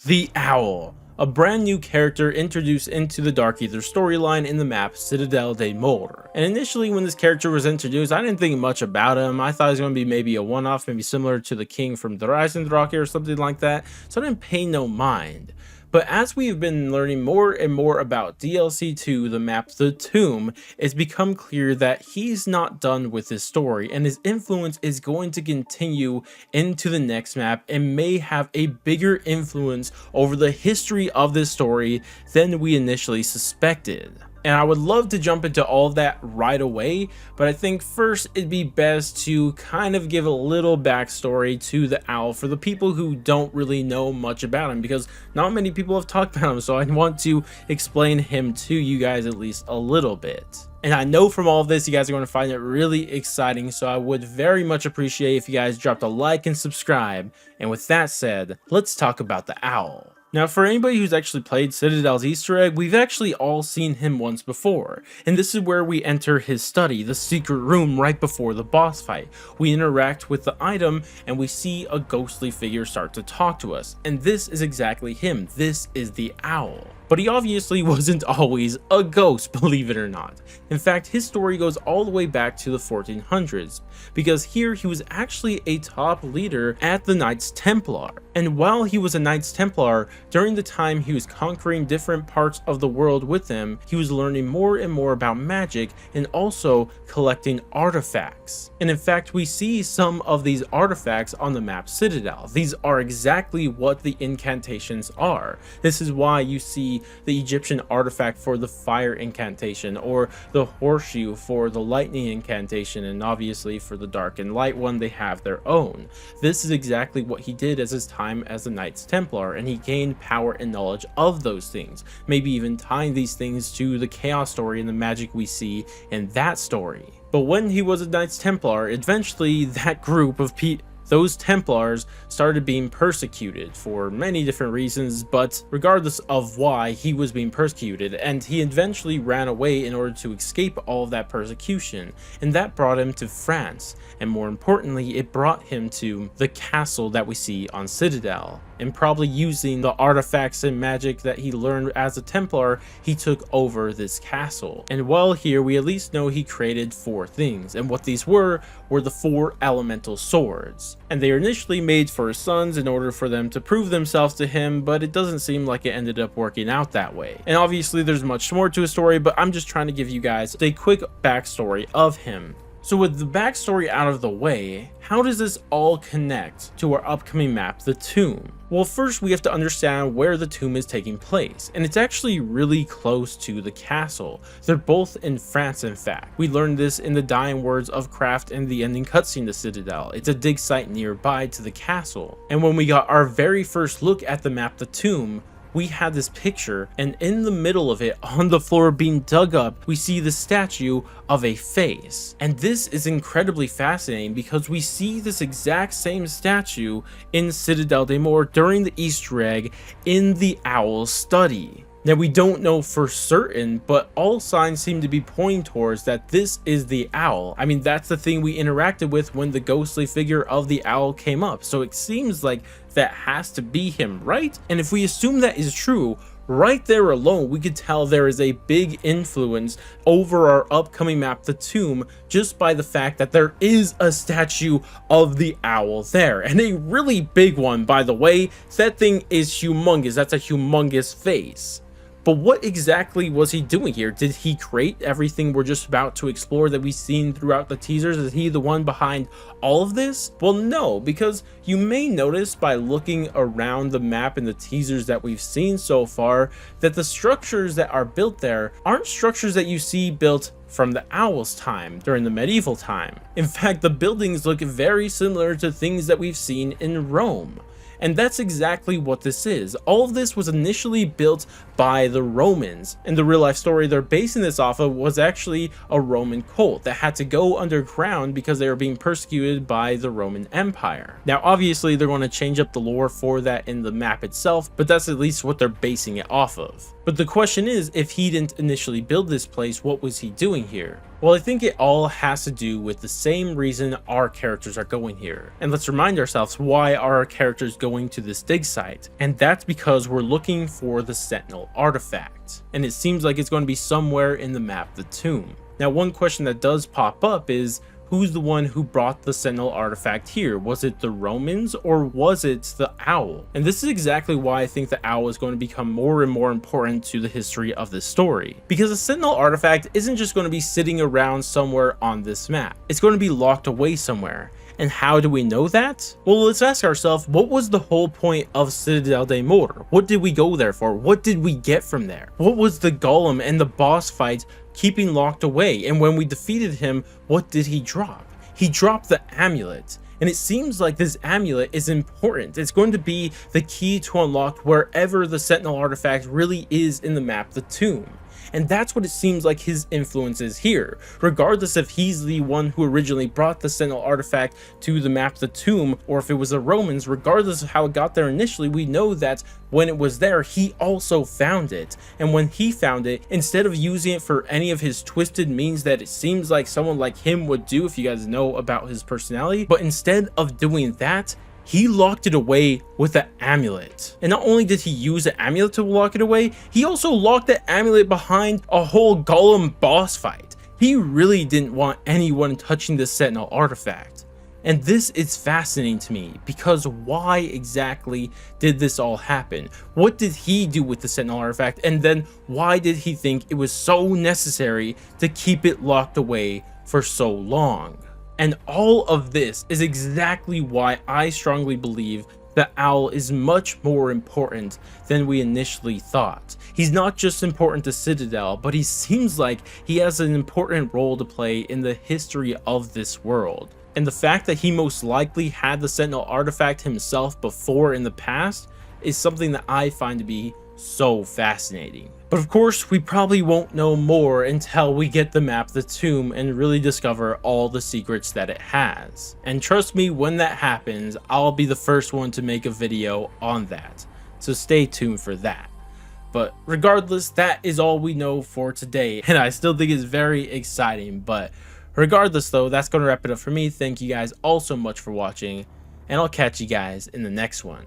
The Owl, a brand new character introduced into the Dark Ether storyline in the map Citadel de Mor. And initially when this character was introduced, I didn't think much about him. I thought he was going to be maybe a one-off, maybe similar to the king from the Reisendrache or something like that, so I didn't pay no mind. But as we've been learning more and more about DLC 2, the map The Tomb, it's become clear that he's not done with his story, and his influence is going to continue into the next map and may have a bigger influence over the history of this story than we initially suspected. And I would love to jump into all of that right away, but I think first it'd be best to kind of give a little backstory to the Owl for the people who don't really know much about him, because not many people have talked about him, so I want to explain him to you guys at least a little bit. And I know from all of this, you guys are going to find it really exciting, so I would very much appreciate if you guys dropped a like and subscribe. And with that said, let's talk about the Owl. Now, for anybody who's actually played Citadel's Easter egg, we've actually all seen him once before, and this is where we enter his study, the secret room right before the boss fight. We interact with the item, and we see a ghostly figure start to talk to us, and this is exactly him. This is the Owl. But he obviously wasn't always a ghost, believe it or not. In fact, his story goes all the way back to the 1400s, because here he was actually a top leader at the Knights Templar. And while he was a Knights Templar, during the time he was conquering different parts of the world with them, he was learning more and more about magic and also collecting artifacts. And in fact, we see some of these artifacts on the map Citadel. These are exactly what the incantations are. This is why you see the Egyptian artifact for the fire incantation, or the horseshoe for the lightning incantation, and obviously for the dark and light one they have their own. This is exactly what he did as his time as the Knights Templar, and he gained power and knowledge of those things, maybe even tying these things to the chaos story and the magic we see in that story. But when he was a Knights Templar, eventually that group of those Templars started being persecuted for many different reasons, but regardless of why, he was being persecuted, and he eventually ran away in order to escape all of that persecution, and that brought him to France, and more importantly, it brought him to the castle that we see on Citadel. And probably using the artifacts and magic that he learned as a Templar, he took over this castle. And while here, we at least know he created 4 things, and what these were the 4 elemental swords. And they were initially made for his sons in order for them to prove themselves to him, but it doesn't seem like it ended up working out that way. And obviously there's much more to his story, but I'm just trying to give you guys a quick backstory of him. So with the backstory out of the way, how does this all connect to our upcoming map, The Tomb? Well, first we have to understand where the tomb is taking place, and it's actually really close to the castle. They're both in France, in fact. We learned this in the dying words of Kraft in the ending cutscene to Citadel. It's a dig site nearby to the castle. And when we got our very first look at the map, The Tomb, we had this picture, and in the middle of it, on the floor being dug up, we see the statue of a face. And this is incredibly fascinating because we see this exact same statue in Citadel de Mor during the Easter egg in the Owl's study. Now, we don't know for certain, but all signs seem to be pointing towards that this is the Owl. I mean, that's the thing we interacted with when the ghostly figure of the Owl came up, so it seems like that has to be him, right? And if we assume that is true, right there alone, we could tell there is a big influence over our upcoming map, The Tomb, just by the fact that there is a statue of the Owl there, and a really big one, by the way. That thing is humongous. That's a humongous face. But what exactly was he doing here? Did he create everything we're just about to explore that we've seen throughout the teasers? Is he the one behind all of this? Well, no, because you may notice by looking around the map and the teasers that we've seen so far that the structures that are built there aren't structures that you see built from the Owl's time during the medieval time. In fact, the buildings look very similar to things that we've seen in Rome. And that's exactly what this is. All of this was initially built by the Romans, and the real life story they're basing this off of was actually a Roman cult that had to go underground because they were being persecuted by the Roman Empire. Now, obviously, they're going to change up the lore for that in the map itself, but that's at least what they're basing it off of. But the question is, if he didn't initially build this place, what was he doing here? Well, I think it all has to do with the same reason our characters are going here. And let's remind ourselves, why are our characters going to this dig site? And that's because we're looking for the Sentinel artifact. And it seems like it's going to be somewhere in the map, the tomb. Now, one question that does pop up is, who's the one who brought the Sentinel artifact here? Was it the Romans or was it the owl? And this is exactly why I think the owl is going to become more and more important to the history of this story. Because the Sentinel artifact isn't just going to be sitting around somewhere on this map. It's going to be locked away somewhere. And how do we know that? Well, let's ask ourselves, what was the whole point of Citadel de Mortar? What did we go there for? What did we get from there? What was the golem and the boss fight keeping locked away? And when we defeated him, what did he drop? He dropped the amulet. And it seems like this amulet is important. It's going to be the key to unlock wherever the Sentinel artifact really is in the map, the tomb. And that's what it seems like his influence is here. Regardless if he's the one who originally brought the Sentinel artifact to the map, the tomb, or if it was the Romans, regardless of how it got there initially, we know that when it was there, he also found it. And when he found it, instead of using it for any of his twisted means that it seems like someone like him would do, if you guys know about his personality, but instead of doing that, he locked it away with the amulet. And not only did he use the amulet to lock it away, he also locked the amulet behind a whole golem boss fight. He really didn't want anyone touching the Sentinel artifact. And this is fascinating to me, because why exactly did this all happen? What did he do with the Sentinel artifact? And then why did he think it was so necessary to keep it locked away for so long? And all of this is exactly why I strongly believe the owl is much more important than we initially thought. He's not just important to Citadel, but he seems like he has an important role to play in the history of this world. And the fact that he most likely had the Sentinel artifact himself before in the past is something that I find to be so fascinating. But of course, we probably won't know more until we get the map, the tomb, and really discover all the secrets that it has. And trust me, when that happens, I'll be the first one to make a video on that. So stay tuned for that. But regardless, that is all we know for today. And I still think it's very exciting. But regardless though, that's going to wrap it up for me. Thank you guys all so much for watching. And I'll catch you guys in the next one.